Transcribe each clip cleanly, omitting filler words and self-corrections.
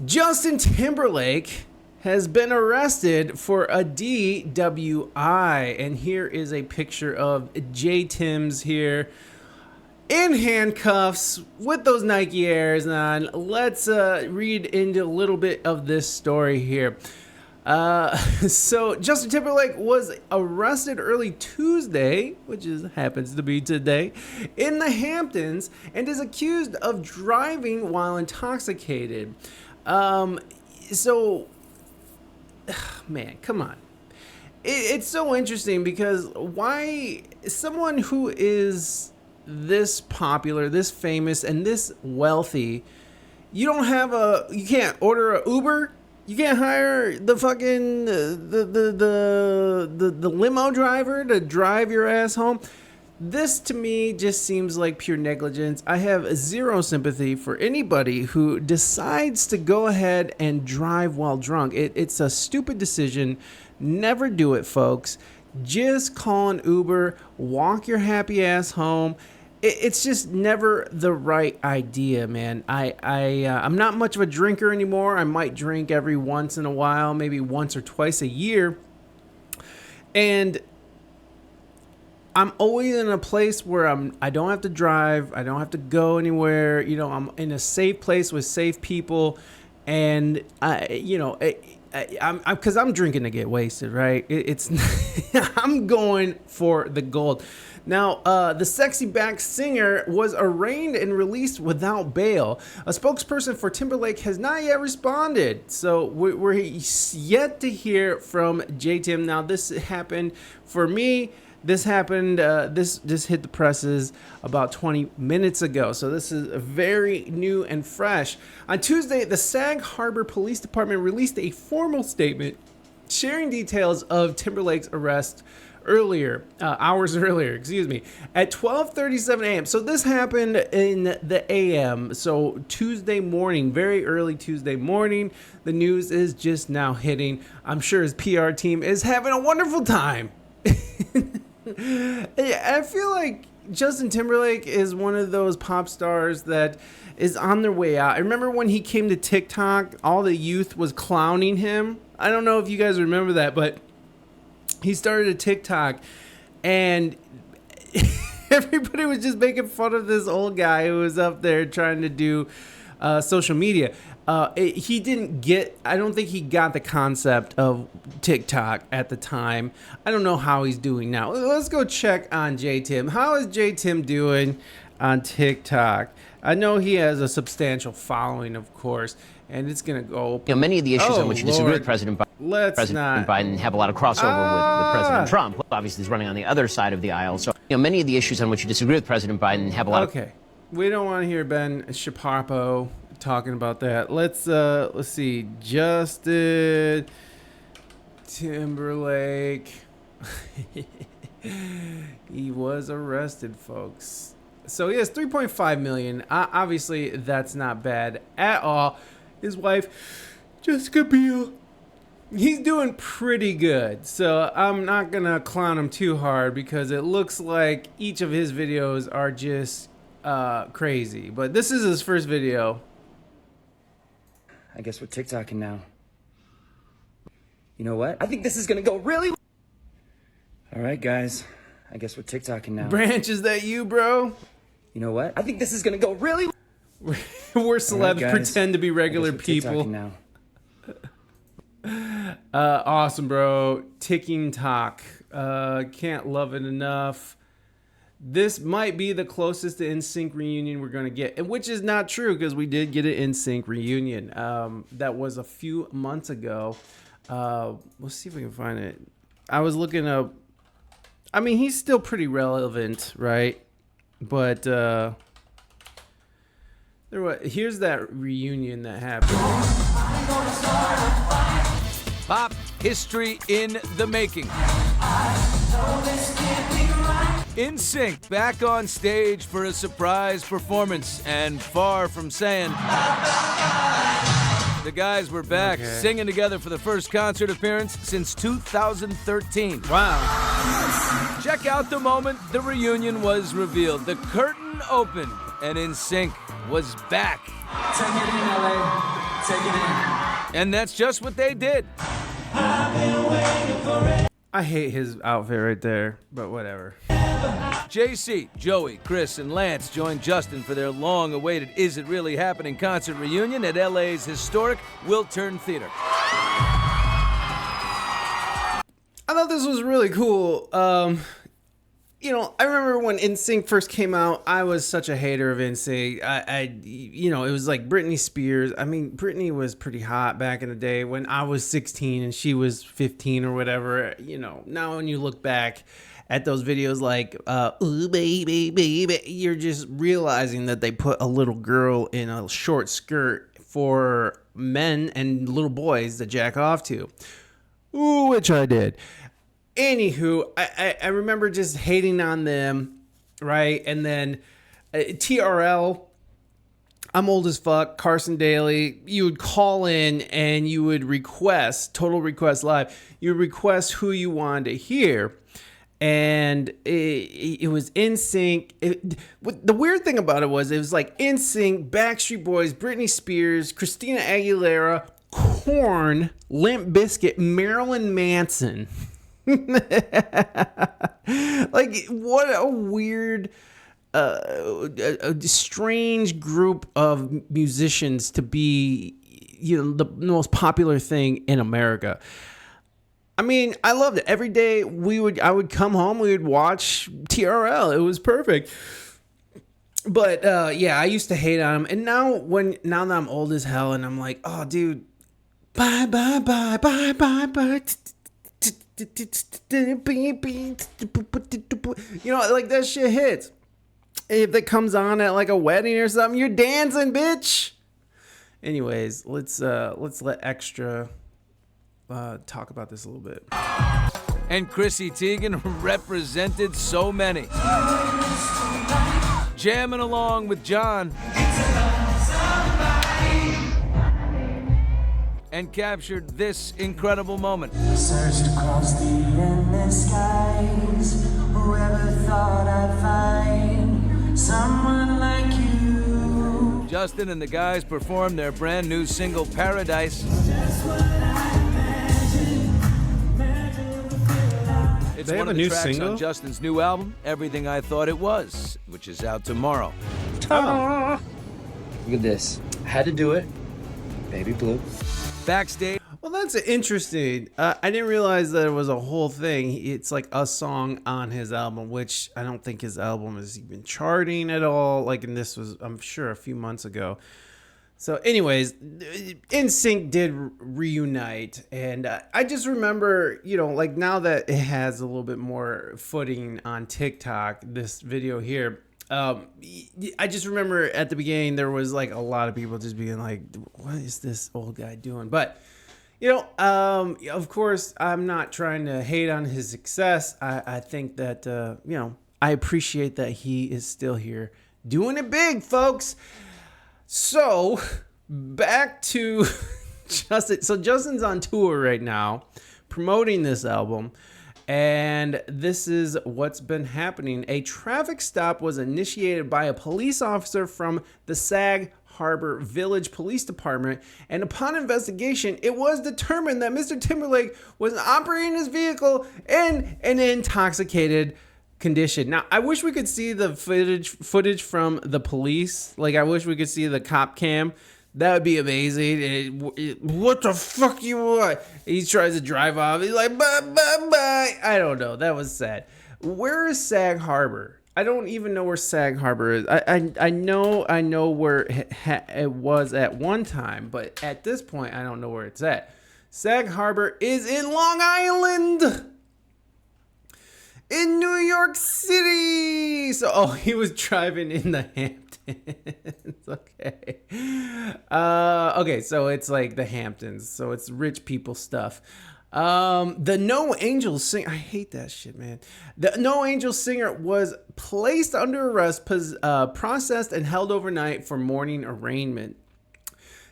Justin Timberlake has been arrested for a DWI, and here is a picture of Tims here in handcuffs with those Nike Airs on. Let's read into a little bit of this story here. So Justin Timberlake was arrested early Tuesday, which happens to be today, in the Hamptons, and is accused of driving while intoxicated. So, man, come on. It's so interesting because why someone who is this popular, this famous, and this wealthy, you can't order a Uber? You can't hire the fucking the limo driver to drive your ass home? This to me just seems like pure negligence. I have zero sympathy for anybody who decides to go ahead and drive while drunk. It's a stupid decision. Never do it, folks. Just call an Uber, walk your happy ass home. It's just never the right idea, man. I'm not much of a drinker anymore. I might drink every once in a while, maybe once or twice a year. And I'm always in a place where I don't have to drive. I don't have to go anywhere. You know, I'm in a safe place with safe people. And, because I'm drinking to get wasted, right? I'm going for the gold. Now, the sexy back singer was arraigned and released without bail. A spokesperson for Timberlake has not yet responded. So we're yet to hear from Tim. Now, this happened for me. This happened, this hit the presses about 20 minutes ago. So this is very new and fresh. On Tuesday, the Sag Harbor Police Department released a formal statement sharing details of Timberlake's arrest hours earlier, at 12:37 a.m. So this happened in the a.m. So Tuesday morning, very early Tuesday morning. The news is just now hitting. I'm sure his PR team is having a wonderful time. I feel like Justin Timberlake is one of those pop stars that is on their way out. I remember when he came to TikTok, all the youth was clowning him. I don't know if you guys remember that, but he started a TikTok and everybody was just making fun of this old guy who was up there trying to do social media. He didn't get, I don't think he got the concept of TikTok at the time. I don't know how he's doing now. Let's go check on Tim. How is Tim doing on TikTok? I know he has a substantial following, of course, and it's going to go. Many of the issues on which you disagree with President Biden have a lot of crossover with President Trump. Obviously, he's running on the other side of the aisle. So, many of the issues on which you disagree with President Biden have a lot of. We don't want to hear Ben Shaparpo talking about that. Let's see. Justin Timberlake. He was arrested, folks. So he has 3.5 million. Obviously, that's not bad at all. His wife, Jessica Biel, he's doing pretty good. So I'm not gonna clown him too hard because it looks like each of his videos are just crazy. But this is his first video. I guess we're TikToking now. You know what? I think this is gonna go really. All right, guys. I guess we're TikToking now. Branch, is that you, bro? You know what? I think this is gonna go really. We're celebs, right, pretend to be regular people. Now. Awesome, bro. Ticking talk. Can't love it enough. This might be the closest to NSYNC reunion we're going to get, which is not true because we did get an NSYNC reunion. That was a few months ago. Let's see if we can find it. I was looking up. I mean, he's still pretty relevant, right? But here's that reunion that happened. Pop history in the making. NSYNC back on stage for a surprise performance, and far from saying the guys were back singing together for the first concert appearance since 2013. Wow. Check out the moment the reunion was revealed. The curtain opened and NSYNC was back. 10 years in LA, Take it in. And that's just what they did. I hate his outfit right there, but whatever. JC, Joey, Chris, and Lance joined Justin for their long-awaited Is It Really Happening concert reunion at LA's historic Wiltern Theater. I thought this was really cool. You know, I remember when NSYNC first came out, I was such a hater of NSYNC. You know, it was like Britney Spears. I mean, Britney was pretty hot back in the day when I was 16 and she was 15 or whatever. You know, now when you look back at those videos like, ooh, baby, baby, you're just realizing that they put a little girl in a short skirt for men and little boys to jack off to. Ooh, which I did. Anywho, I remember just hating on them, right? And then TRL, I'm old as fuck, Carson Daly, you would call in and you would request, Total Request Live, you would request who you wanted to hear. And it was NSYNC. The weird thing about it was like NSYNC, Backstreet Boys, Britney Spears, Christina Aguilera, Korn, Limp Bizkit, Marilyn Manson. Like, what a weird, a strange group of musicians to be, you know, the most popular thing in America. I mean, I loved it. Every day I would come home, we would watch TRL. It was perfect. But yeah, I used to hate on them. And now that I'm old as hell and I'm like, oh, dude, bye, bye, bye, bye, bye, bye. You know, like that shit hits. If it comes on at like a wedding or something, you're dancing, bitch. Anyways, let's let Extra talk about this a little bit. And Chrissy Teigen represented so many. Jamming along with John. And captured this incredible moment. Searched across the endless skies. Whoever thought I'd find someone like you. Justin and the guys performed their brand new single Paradise. It's They one have of a the new tracks single? on Justin's new album, Everything I Thought It Was, which is out tomorrow. Oh. Look at this. I had to do it. Baby blue. Backstage. Well, that's interesting. I didn't realize that it was a whole thing. It's like a song on his album, which I don't think his album is even charting at all. Like, and this was, I'm sure, a few months ago. So anyways, NSYNC did reunite. And I just remember, you know, like now that it has a little bit more footing on TikTok, this video here, I just remember at the beginning there was like a lot of people just being like, what is this old guy doing? But you know, of course I'm not trying to hate on his success. I think that you know, I appreciate that he is still here doing it big, folks. So back to Justin. So Justin's on tour right now promoting this album. And this is what's been happening. A traffic stop was initiated by a police officer from the Sag Harbor Village Police Department. And upon investigation, it was determined that Mr. Timberlake was operating his vehicle in an intoxicated condition. Now, I wish we could see the footage from the police. Like, I wish we could see the cop cam. That would be amazing. What the fuck you want? He tries to drive off. He's like, bye, bye, bye. I don't know. That was sad. Where is Sag Harbor? I don't even know where Sag Harbor is. I know where it was at one time, but at this point, I don't know where it's at. Sag Harbor is in Long Island, in New York City. So, he was driving in the Hamptons. Okay. Okay, so it's like the Hamptons. So it's rich people stuff. The No Angels singer, I hate that shit, man. The No Angels singer was placed under arrest, processed, and held overnight for morning arraignment.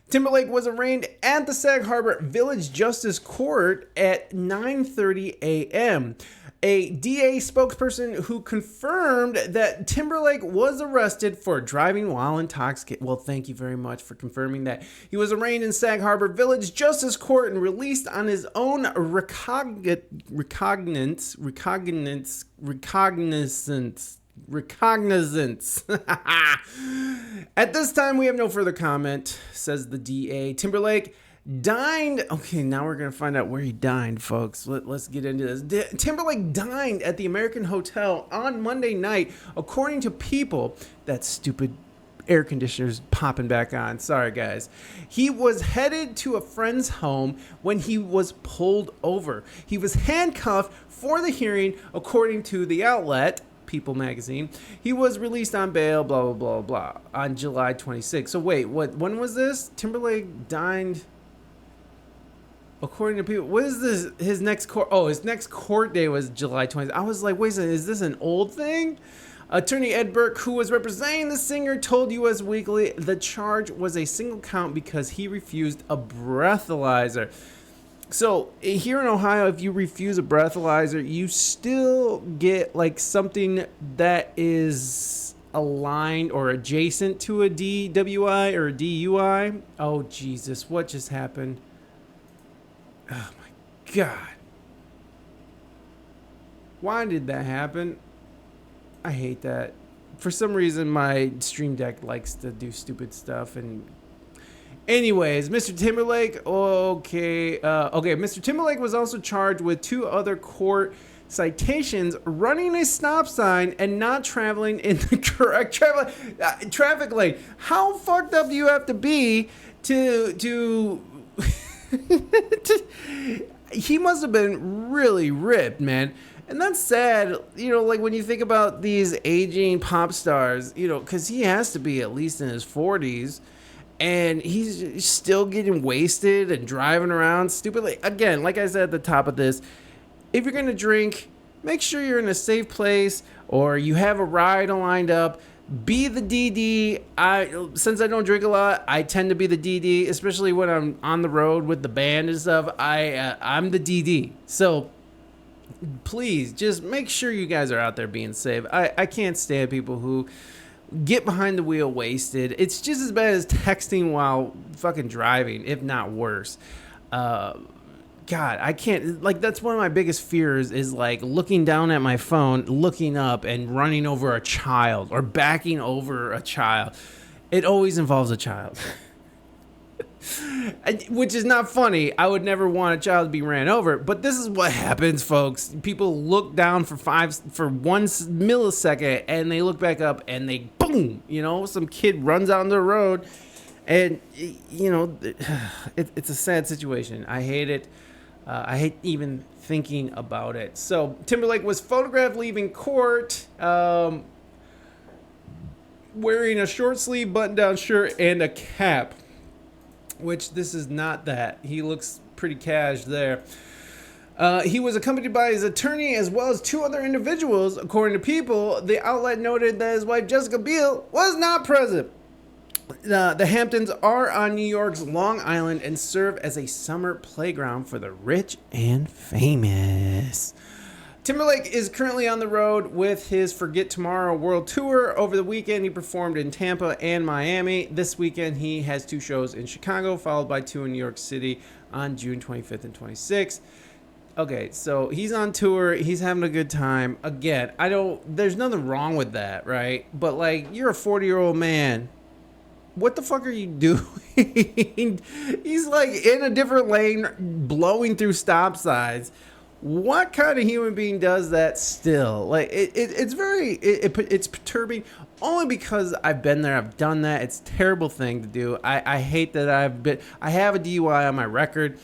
Timberlake was arraigned at the Sag Harbor Village Justice Court at 9:30 a.m. A DA spokesperson who confirmed that Timberlake was arrested for driving while intoxicated. Well, thank you very much for confirming that. He was arraigned in Sag Harbor Village Justice Court and released on his own recognizance. At this time, we have no further comment, says the DA. Timberlake dined. Okay, now we're going to find out where he dined, folks. Let's get into this. Timberlake dined at the American Hotel on Monday night, according to People. That stupid air conditioner's popping back on. Sorry, guys. He was headed to a friend's home when he was pulled over. He was handcuffed for the hearing, according to the outlet, People magazine. He was released on bail, blah, blah, blah, blah, on July 26th. So wait, when was this? Timberlake dined... According to People, what is this? His next court? Oh, his next court day was July 20th. I was like, wait a second, is this an old thing? Attorney Ed Burke, who was representing the singer, told US Weekly the charge was a single count because he refused a breathalyzer. So here in Ohio, if you refuse a breathalyzer, you still get like something that is aligned or adjacent to a DWI or a DUI. Oh, Jesus, what just happened? Oh my God. Why did that happen? I hate that. For some reason, my Stream Deck likes to do stupid stuff. And anyways, Mr. Timberlake, Mr. Timberlake was also charged with 2 other court citations, running a stop sign and not traveling in the correct traffic lane. How fucked up do you have to be to he must have been really ripped, man. And that's sad, like when you think about these aging pop stars, because he has to be at least in his 40s, and he's still getting wasted and driving around stupidly. Again, like I said at the top of this, if you're going to drink, make sure you're in a safe place or you have a ride lined up. Be the DD. Since I don't drink a lot, I tend to be the DD, especially when I'm on the road with the band and stuff. I'm the DD. So please just make sure you guys are out there being safe. I can't stand people who get behind the wheel wasted. It's just as bad as texting while fucking driving, if not worse. God, I can't, that's one of my biggest fears is looking down at my phone, looking up and running over a child or backing over a child. It always involves a child. Which is not funny. I would never want a child to be ran over, but this is what happens, folks. People look down for 1 millisecond and they look back up and they boom, some kid runs out on the road and it's a sad situation. I hate it. I hate even thinking about it. So Timberlake was photographed leaving court wearing a short sleeve button-down shirt and a cap, which this is not that. He looks pretty cash there. He was accompanied by his attorney as well as 2 other individuals. According to People, the outlet noted that his wife Jessica Biel was not present. The Hamptons are on New York's Long Island and serve as a summer playground for the rich and famous. Timberlake is currently on the road with his Forget Tomorrow World Tour. Over the weekend, he performed in Tampa and Miami. This weekend, he has 2 shows in Chicago, followed by 2 in New York City on June 25th and 26th. Okay, so he's on tour. He's having a good time. Again, there's nothing wrong with that, right? But you're a 40-year-old man. What the fuck are you doing? He's in a different lane, blowing through stop signs. What kind of human being does that still? It's perturbing only because I've been there. I've done that. It's a terrible thing to do. I hate that I have a DUI on my record.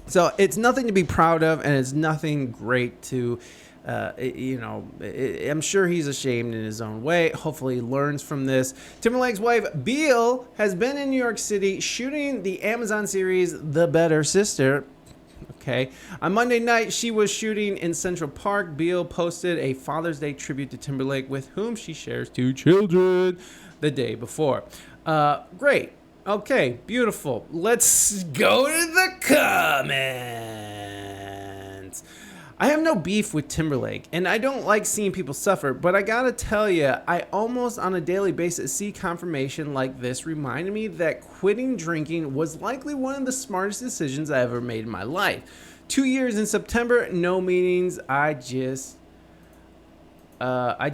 So it's nothing to be proud of, and it's nothing great to, I'm sure he's ashamed in his own way. Hopefully he learns from this. Timberlake's wife, Biel, has been in New York City shooting the Amazon series The Better Sister. Okay. On Monday night, she was shooting in Central Park. Biel posted a Father's Day tribute to Timberlake, with whom she shares 2 children, the day before. Great. Okay, beautiful. Let's go to the comments. I have no beef with Timberlake, and I don't like seeing people suffer, but I gotta tell you, I almost on a daily basis see confirmation like this reminding me that quitting drinking was likely one of the smartest decisions I ever made in my life. 2 years in September, no meetings, I just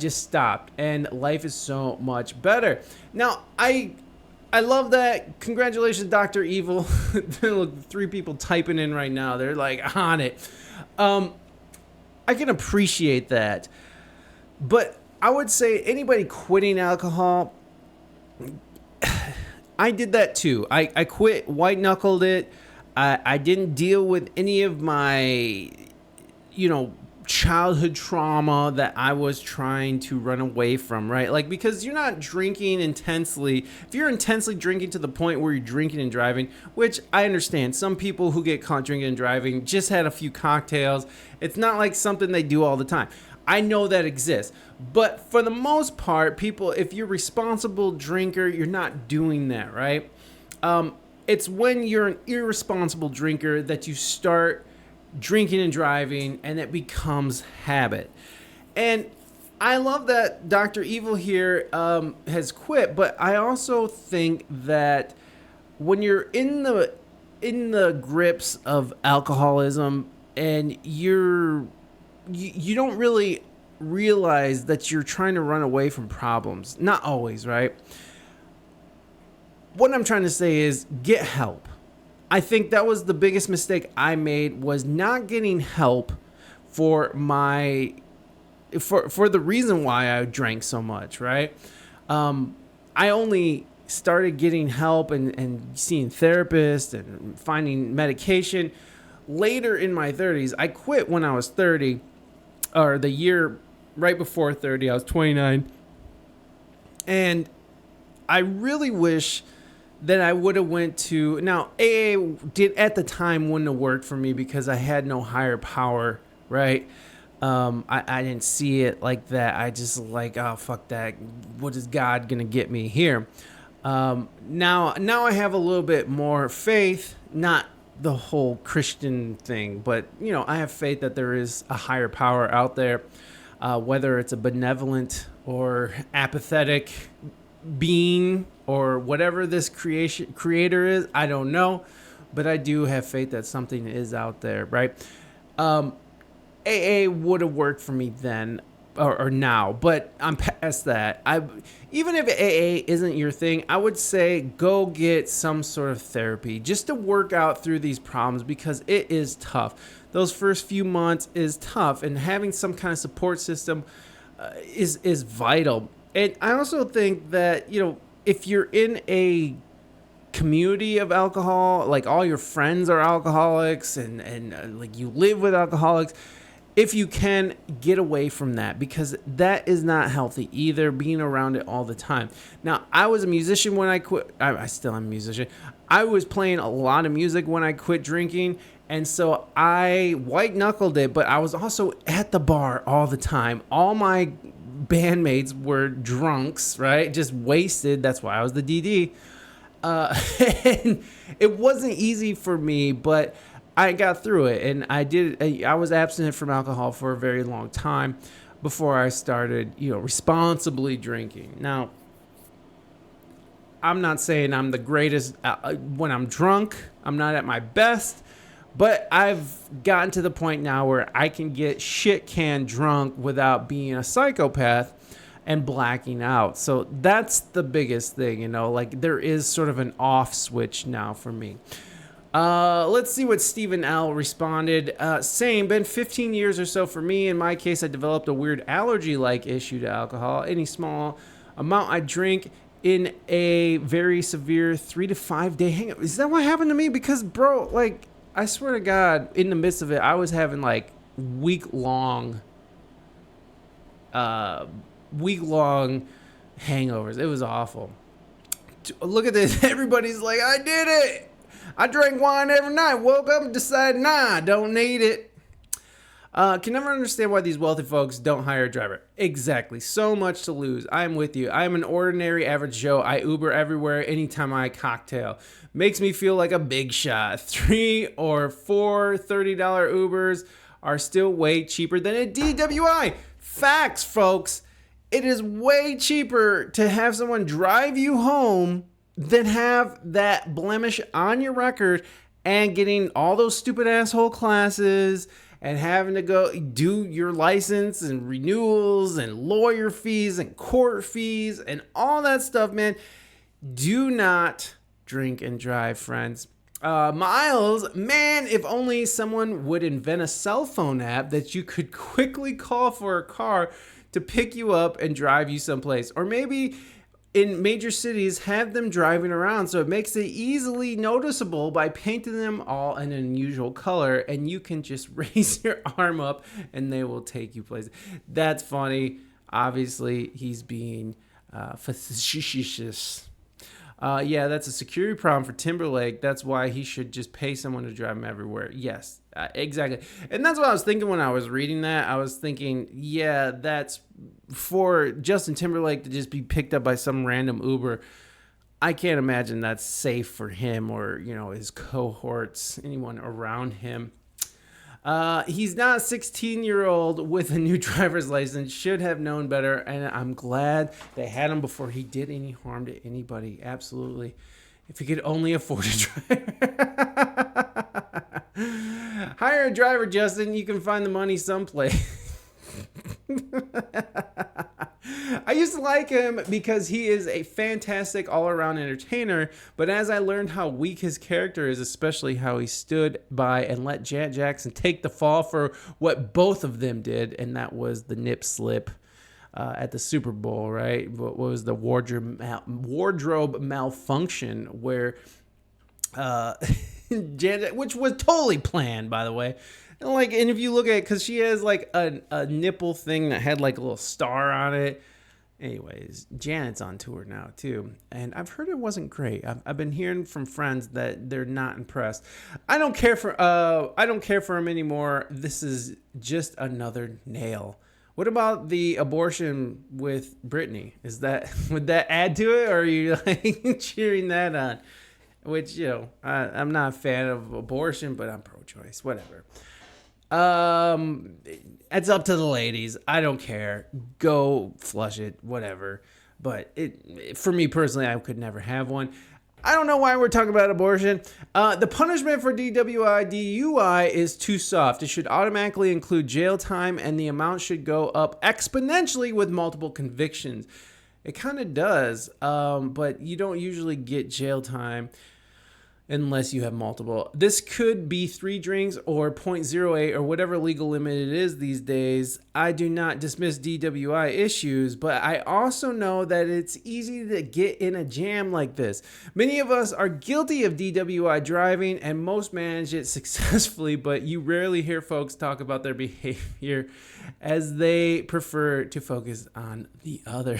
stopped, and life is so much better. Now, I love that. Congratulations, Dr. Evil. Look, 3 people typing in right now. They're like on it. I can appreciate that. But I would say anybody quitting alcohol, I did that too. I quit, white knuckled it. I didn't deal with any of my, childhood trauma that I was trying to run away from, right? Like, because you're not drinking intensely. If you're intensely drinking to the point where you're drinking and driving, which I understand, some people who get caught drinking and driving just had a few cocktails. It's not like something they do all the time. I know that exists. But for the most part, people, if you're a responsible drinker, you're not doing that, right? It's when you're an irresponsible drinker that you start drinking and driving, and it becomes habit. And I love that Dr. Evil here has quit, but I also think that when you're in the grips of alcoholism and you don't really realize that you're trying to run away from problems. Not always, right? What I'm trying to say is get help. I think that was the biggest mistake I made, was not getting help for the reason why I drank so much, right? I only started getting help and seeing therapists and finding medication later in my 30s. I quit when I was 30, or the year right before 30. I was 29. And I really wish that I would have went to, now AA did at the time wouldn't have worked for me because I had no higher power, right? I didn't see it like that. I just like, oh, fuck that. What is God gonna get me here? Now I have a little bit more faith, not the whole Christian thing, but I have faith that there is a higher power out there, whether it's a benevolent or apathetic being or whatever this creator is, I don't know, but I do have faith that something is out there, right? AA would have worked for me then or now, but I'm past that. Even if AA isn't your thing, I would say go get some sort of therapy just to work out through these problems, because it is tough. Those first few months is tough, and having some kind of support system is vital. And I also think that, if you're in a community of alcohol, like all your friends are alcoholics and like you live with alcoholics, if you can, get away from that, because that is not healthy either, being around it all the time. Now, I was a musician when I quit. I still am a musician. I was playing a lot of music when I quit drinking, and so I white knuckled it, but I was also at the bar all the time. All my bandmates were drunks, right? Just wasted. That's why I was the DD. And it wasn't easy for me, but I got through it, and I was abstinent from alcohol for a very long time before I started, responsibly drinking. Now, I'm not saying I'm the greatest when I'm drunk. I'm not at my best, but I've gotten to the point now where I can get shit can drunk without being a psychopath and blacking out. So that's the biggest thing, like there is sort of an off switch now for me. Let's see what Stephen L. responded. Same, been 15 years or so for me. In my case, I developed a weird allergy-like issue to alcohol. Any small amount I drink in a very severe 3 to 5 day hangover. Is that what happened to me? Because, bro, like, I swear to God, in the midst of it, I was having, like, week-long hangovers. It was awful. Look at this. Everybody's like, I did it. I drank wine every night, woke up and decided, I don't need it. Can never understand why these wealthy folks don't hire a driver. Exactly. So much to lose. I'm with you. I'm an ordinary average Joe. I Uber everywhere anytime I cocktail. Makes me feel like a big shot. 3 or 4 $30 Ubers are still way cheaper than a DWI. Facts, folks. It is way cheaper to have someone drive you home than have that blemish on your record and getting all those stupid asshole classes and having to go do your license and renewals and lawyer fees and court fees and all that stuff, man. Do not drink and drive, friends. Miles, man, if only someone would invent a cell phone app that you could quickly call for a car to pick you up and drive you someplace. Or maybe in major cities, have them driving around so it makes it easily noticeable by painting them all in an unusual color, and you can just raise your arm up and they will take you places. That's funny. Obviously, he's being facetious. Yeah, that's a security problem for Timberlake. That's why he should just pay someone to drive him everywhere. Yes, exactly. And that's what I was thinking when I was reading that. I was thinking, yeah, that's for Justin Timberlake to just be picked up by some random Uber. I can't imagine that's safe for him or, his cohorts, anyone around him. He's not a 16-year-old with a new driver's license, should have known better, and I'm glad they had him before he did any harm to anybody. Absolutely. If he could only afford a driver. Hire a driver, Justin. You can find the money someplace. I used to like him because he is a fantastic all-around entertainer, but as I learned how weak his character is, especially how he stood by and let Janet Jackson take the fall for what both of them did, and that was the nip slip at the Super Bowl, right? What was the wardrobe malfunction where Janet, which was totally planned, by the way. And if you look at it, because she has like a nipple thing that had like a little star on it. Anyways, Janet's on tour now too, and I've heard it wasn't great. I've been hearing from friends that they're not impressed. I don't care for him anymore. This is just another nail. What about the abortion with Britney? Would that add to it, or are you like cheering that on? Which I'm not a fan of abortion, but I'm pro-choice. Whatever. It's up to the ladies. I don't care. Go flush it, whatever. But for me personally, I could never have one. I don't know why we're talking about abortion. The punishment for DWI is too soft. It should automatically include jail time, and the amount should go up exponentially with multiple convictions. It kind of does, but you don't usually get jail time unless you have multiple. This could be 3 drinks or 0.08 or whatever legal limit it is these days. I do not dismiss DWI issues, but I also know that it's easy to get in a jam like this. Many of us are guilty of DWI driving, and most manage it successfully, but you rarely hear folks talk about their behavior as they prefer to focus on the other.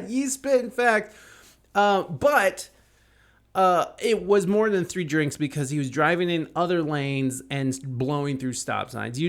You spit, in fact. But it was more than 3 drinks because he was driving in other lanes and blowing through stop signs.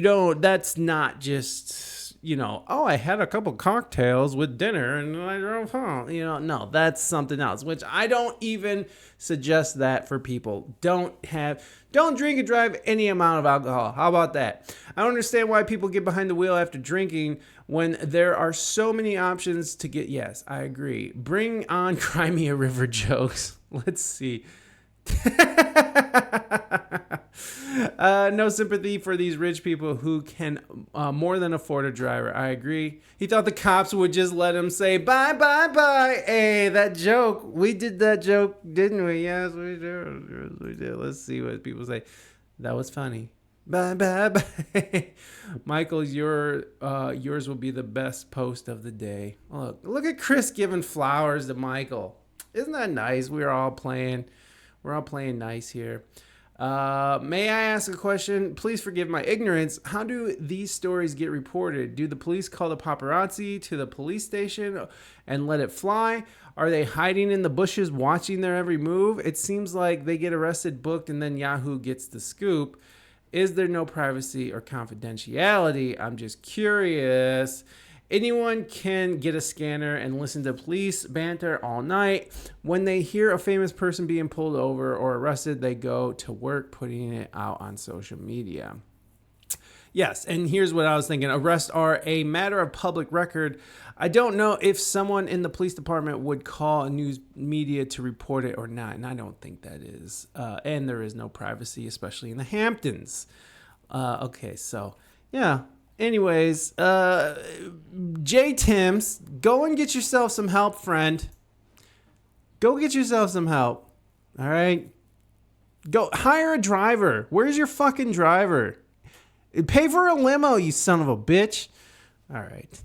That's not just, I had a couple cocktails with dinner and I drove home. No, that's something else, which I don't even suggest that for people. Don't drink and drive any amount of alcohol. How about that? I don't understand why people get behind the wheel after drinking when there are so many options to get. Yes, I agree. Bring on Crimea River jokes. Let's see. No sympathy for these rich people who can more than afford a driver. I agree. He thought the cops would just let him say bye, bye, bye. Hey, that joke. We did that joke, didn't we? Yes, we did. We did. Let's see what people say. That was funny. Bye, bye, bye. Michael, yours will be the best post of the day. Look at Chris giving flowers to Michael. Isn't that nice? We're all playing nice here. May I ask a question? Please forgive my ignorance. How do these stories get reported? Do the police call the paparazzi to the police station and let it fly? Are they hiding in the bushes watching their every move? It seems like they get arrested, booked, and then Yahoo gets the scoop. Is there no privacy or confidentiality? I'm just curious. Anyone can get a scanner and listen to police banter all night. When they hear a famous person being pulled over or arrested, they go to work putting it out on social media. Yes, and here's what I was thinking. Arrests are a matter of public record. I don't know if someone in the police department would call a news media to report it or not, and I don't think that is. And there is no privacy, especially in the Hamptons. Okay, so, yeah. Anyways, J. Tims, go and get yourself some help, friend. Go get yourself some help. All right? Go hire a driver. Where's your fucking driver? Pay for a limo, you son of a bitch. All right.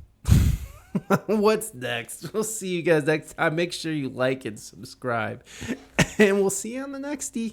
What's next? We'll see you guys next time. Make sure you like and subscribe. And we'll see you on the nextie.